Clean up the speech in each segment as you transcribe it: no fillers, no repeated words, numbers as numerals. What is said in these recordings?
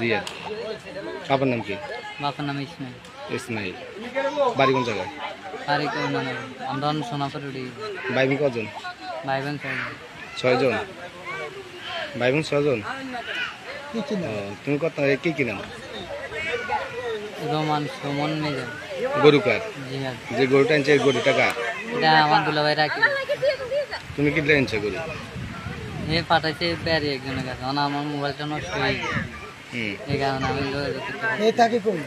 রিয়াদ। বাবার নাম কি? বাবার নাম ইসমাইল। ইসমাইল। বাড়ি কোন জায়গায়? বাড়ি মানে আমরা সোনাপুর উঠি। ভাই বোন কজন? ভাই বোন 6 জন। ভাই বোন 6 জন। তুমি কত কি নাম? Roman Suman major. গরু কার? জি হ্যাঁ। যে গরুটা আনছে গরুটা কার? এটা আমার দুলাভাই রাখি। তুমি কি আনছো গরু? এ পাঠাইছে ব্যারি একজনের কাছে, মানে আমার মোবাইলটা নষ্ট হয়ে গেছে। এই কারণে আমি থাকে কই?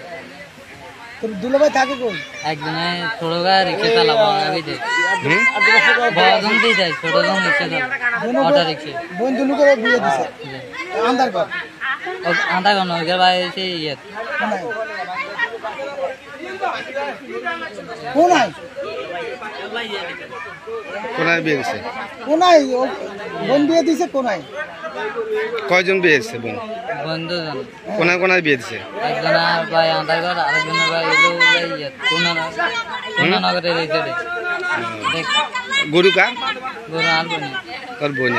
তোর দুলাভাই থাকে কই? একজনে ছোট গাড়ি রিক্সা চালাবো আমি দেখ। বড়জন দিয়ে যায়, ছোটজন রিক্সা চালাবো। Auto rickshaw. বন্ধু করে বিয়ে দিছে। আন্দার কর। আন্দার কর নয় ভাই এসে ইয়ে। কোনায়? কোনায় বিয়ে দিছে? কোনায় বোন বিয়ে দিছে কোনায়? কয়জন বিয়ে দিছে বোন? বন্ধুজন। কোনায় কোনায় বিয়ে দিছে? একজনের ভাই আন্দার কর, আরেকজনের ভাই এলো ইয়ে কোনানগরের এই সাইডে। গরু কার? গরু আর বনি। তোর বোন।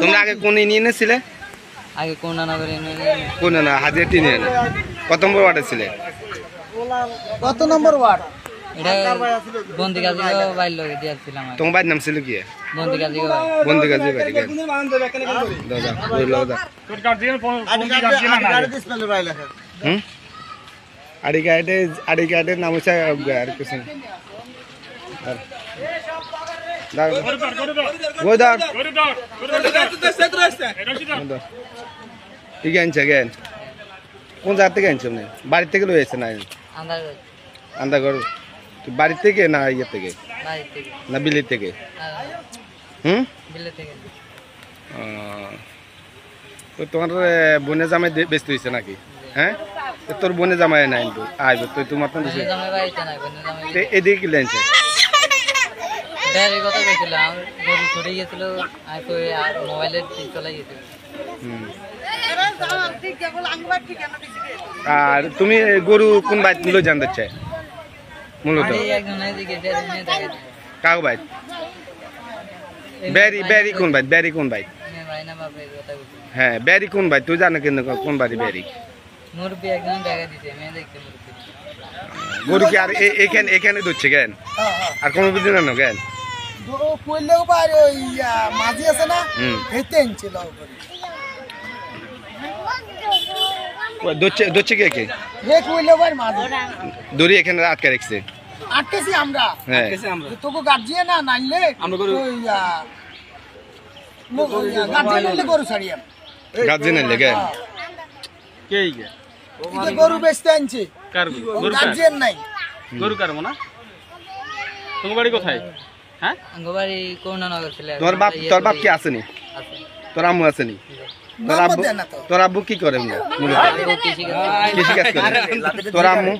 তোমরা আগে কোন ইউনিয়নে ছিলে? আগে কোনানগরে কোন না হাজিরা ইউনিয়ন। কত নম্বর ওয়ার্ডে ছিলে? কত নম্বর ওয়ার্ড? এটা বন্দি কাজী বাইর লগে দিয়েছিলাম। তোমার বাড়ির নাম ছিল কি? বন্দি কাজী বন্দি কাজী বাড়ি। দাদা বললো দাদা। তোর গার্জিয়ান ফোন গার্জিয়ান না আড়ি কার্ডের নাম হচ্ছে আর কিছু ঠিক আনছে জ্ঞান কোন জায়গা থেকে আনছো আপনি? বাড়ি থেকে লয়ে আসছে না? আন্দাগর। বাড়ি থেকে না ইয়ে থেকে না বিলের থেকে? তো তোমার বোনে জামাই ব্যস্ত হয়েছে নাকি? হ্যাঁ, তোর বোনে জামাই নাই আইব তো তোমার তো এদিকে কি লেনছে? কথা কইছিলাম গরু ছড়ে গেছিল মোবাইলের চলে গেছিল। আর তুমি গরু কোন বাইত নিলো জানতে চাই মূলত? কাউ বাইত? ব্যারি কোন বাইত? ব্যারি কোন বাইত? হ্যাঁ ব্যারি কোন বাইত তুই জানো কেন? কোন বাড়ি ব্যারি? গরু কি আর এখানে ধরছে জ্ঞান? আর কোনো বুঝি না জ্ঞান? মাঝি আছে না ধরছে কে কে? দড়ি এখানে আটকে রেখেছে। আটকেছি আমরা। হ্যাঁ তোকে গার্জিয়ান না নাইলে গার্জিয়ান গরু ছাড়িয়ে গার্জিয়ান এলে জ্ঞান গরু বেচতে আনছে। গার্জিয়ান নাই। গরু কার মনে? তোমার বাড়ি কোথায়? হ্যাঁ বাড়ি কোনানগর ছিল। তোর বাপ কি আসেনি? তোর আম্মু আসেনি? তোর আব্বু কি করে? কৃষি কাজ করে। তোর আম্মু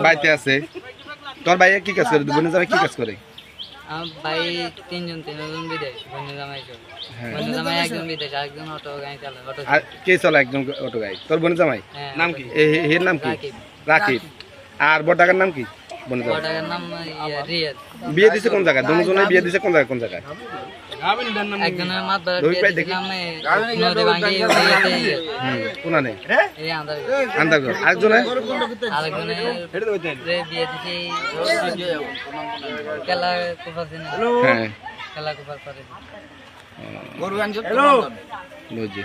বাড়িতে আছে। তোর ভাইয়া কি কাজ করে? বোনের জামাই কি কাজ করে? ভাই তিনজন বিদেশ। বোনের জামাই একজন বিদেশ, আরেকজন অটো গাড়ি চালায়। আর কে চলে? একজন অটো গাড়ি। তোর বোনের জামাই নাম কি? এর নাম কি? রাকিব। আর বড়টাকার নাম কি? বড়টাকার নাম রিয়াদ। বিয়ে দিছে কোন জায়গায়? দুজনে বিয়ে দিছে কোন জায়গায়? কোন জায়গায়? একজনের মাতবার দিয়েছিলাম নদী ভাঙ্গি কোনা নেই এই আন্দারগড়। আরেকজনে বিয়ে দিছি খেলা কুপার দিনে। হ্যাঁ খেলা কুপার পরে বুঝছি।